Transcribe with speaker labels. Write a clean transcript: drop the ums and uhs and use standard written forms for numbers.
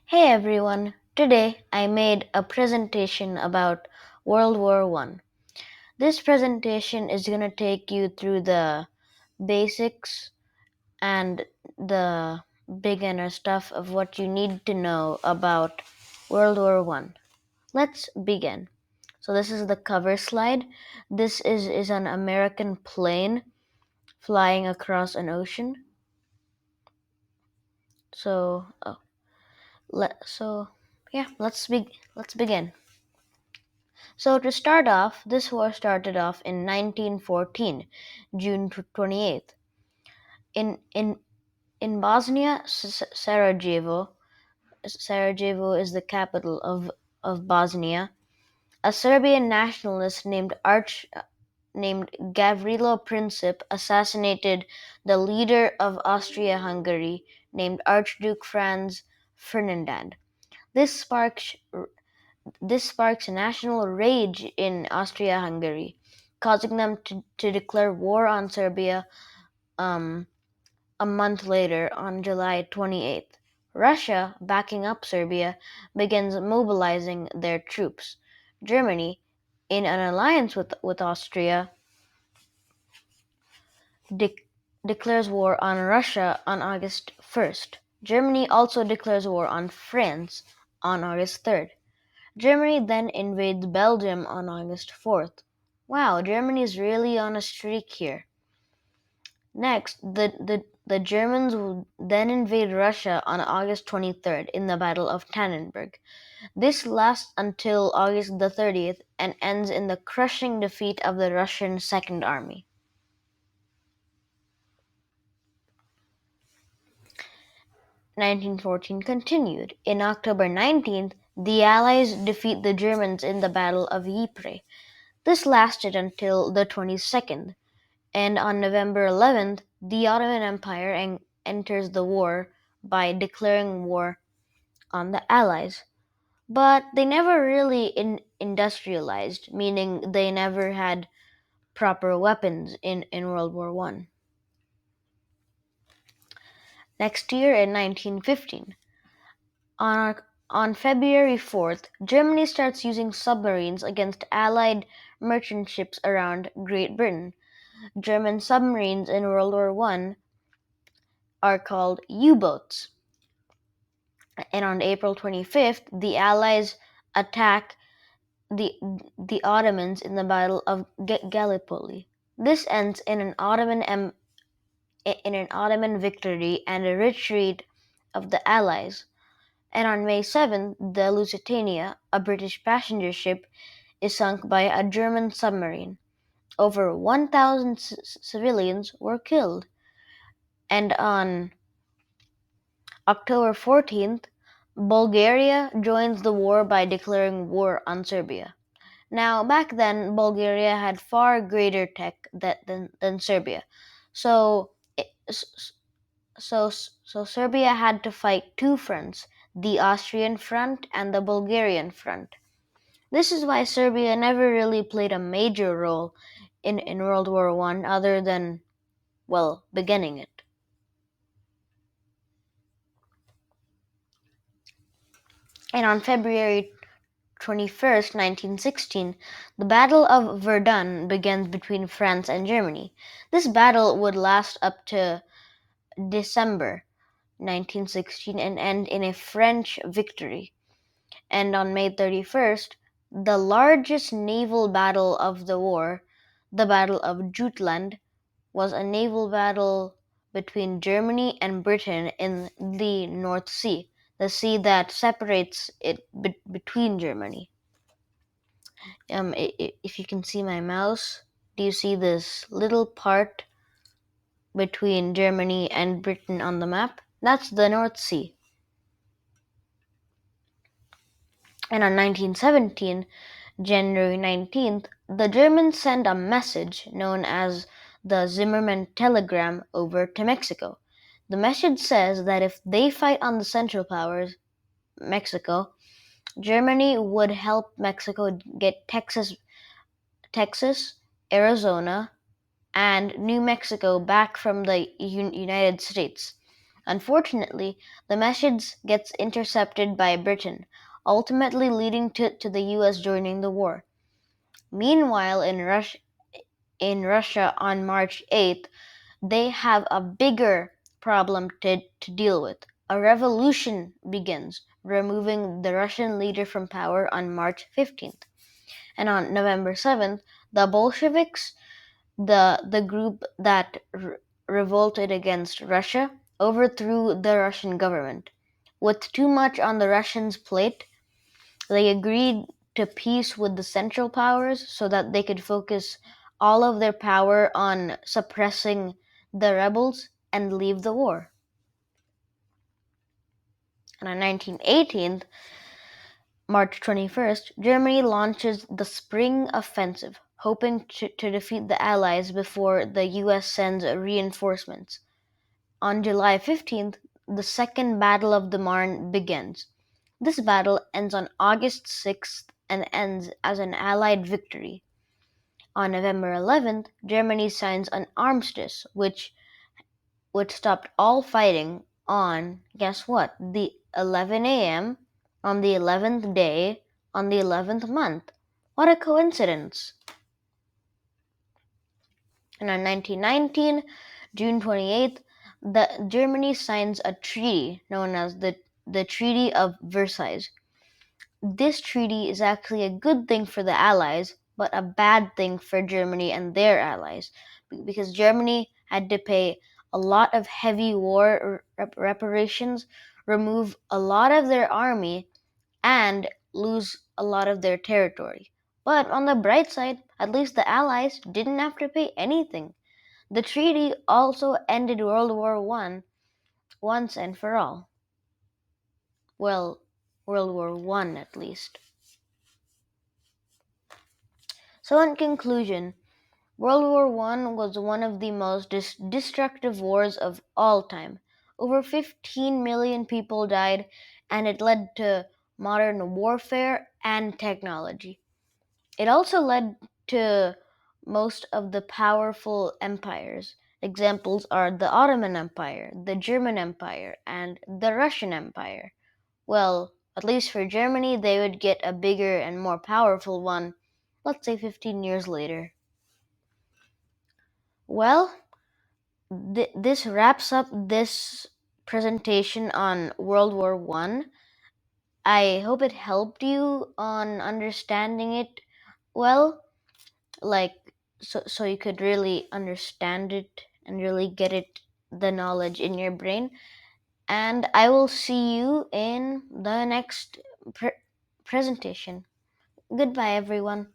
Speaker 1: Hey everyone, today I made a presentation about World War One. This presentation is going to take you through the basics and the beginner stuff of what you need to know about World War One. Let's begin. So this is the cover slide. This is an American plane flying across an ocean. So, oh, so yeah, let's begin. So to start off, this war started off in 1914, June 28th. In in in Bosnia, Sarajevo is the capital of Bosnia. A Serbian nationalist named Gavrilo Princip assassinated the leader of Austria-Hungary named Archduke Franz Ferdinand. This sparked This sparks national rage in Austria-Hungary, causing them to declare war on Serbia um, a month later on July 28th. Russia, backing up Serbia, begins mobilizing their troops. Germany, in an alliance with Austria, de- declares war on Russia on August 1st. Germany also declares war on France on August 3rd. Germany then invades Belgium on August 4th. Wow, Germany's really on a streak here. Next, the Germans will then invade Russia on August 23rd in the Battle of Tannenberg. This lasts until August the 30th and ends in the crushing defeat of the Russian Second Army. 1914 continued. In October 19th, the Allies defeat the Germans in the Battle of Ypres. This lasted until the 22nd. And on November 11th, the Ottoman Empire enters the war by declaring war on the Allies. But they never really industrialized, meaning they never had proper weapons in World War One. Next year, in 1915, on February 4th, Germany starts using submarines against Allied merchant ships around Great Britain. German submarines in World War One are called U-boats. And on April 25th, the Allies attack the the Ottomans in the Battle of Gallipoli. This ends in an Ottoman victory and a retreat of the Allies. And on May 7th, the Lusitania, a British passenger ship, is sunk by a German submarine. Over 1,000 civilians were killed. And on October 14th, Bulgaria joins the war by declaring war on Serbia. Now, back then, Bulgaria had far greater tech than Serbia. So, so Serbia had to fight two fronts, the Austrian front and the Bulgarian front. This is why Serbia never really played a major role in World War One other than, well, beginning it. And on February 21st, 1916, the Battle of Verdun begins between France and Germany. This battle would last up to December 1916 and end in a French victory. And on May 31st, the largest naval battle of the war, the Battle of Jutland, was a naval battle between Germany and Britain in the North Sea, the sea that separates it between Germany. If you can see my mouse, do you see this little part between Germany and Britain on the map? That's the North Sea. And on 1917, January 19th, the Germans send a message known as the Zimmermann telegram over to Mexico. The message says that if they fight on the Central Powers, Mexico, Germany would help Mexico get Texas, Arizona, and New Mexico back from the United States. Unfortunately, the message gets intercepted by Britain, ultimately leading to the US joining the war. Meanwhile, in Russia on March 8th, they have a bigger problem to deal with. A revolution begins, removing the Russian leader from power on March 15th. And on November 7th, the Bolsheviks, the group that revolted against Russia, overthrew the Russian government. With too much on the Russians' plate, they agreed to peace with the Central Powers so that they could focus all of their power on suppressing the rebels and leave the war. And on 1918, March 21st, Germany launches the Spring Offensive, hoping to defeat the Allies before the US sends reinforcements. On July 15th, the Second Battle of the Marne begins. This battle ends on August 6th and ends as an Allied victory. On November 11th, Germany signs an armistice, which stopped all fighting on, guess what, the 11 a.m. on the 11th day on the 11th month. What a coincidence! And on 1919, June 28th, Germany signs a treaty known as the Treaty of Versailles. This treaty is actually a good thing for the Allies, but a bad thing for Germany and their allies, because Germany had to pay a lot of heavy war reparations, remove a lot of their army, and lose a lot of their territory. But on the bright side, at least the Allies didn't have to pay anything. The treaty also ended World War I once and for all. Well, World War I at least. So in conclusion, World War I was one of the most destructive wars of all time. Over 15 million people died, and it led to modern warfare and technology. It also led to most of the powerful empires. Examples are the Ottoman Empire, the German Empire, and the Russian Empire. Well, at least for Germany, they would get a bigger and more powerful one, let's say 15 years later. Well, this wraps up this presentation on World War I. I hope it helped you on understanding it well, like so you could really understand it and really get the knowledge in your brain. And I will see you in the next presentation. Goodbye, everyone.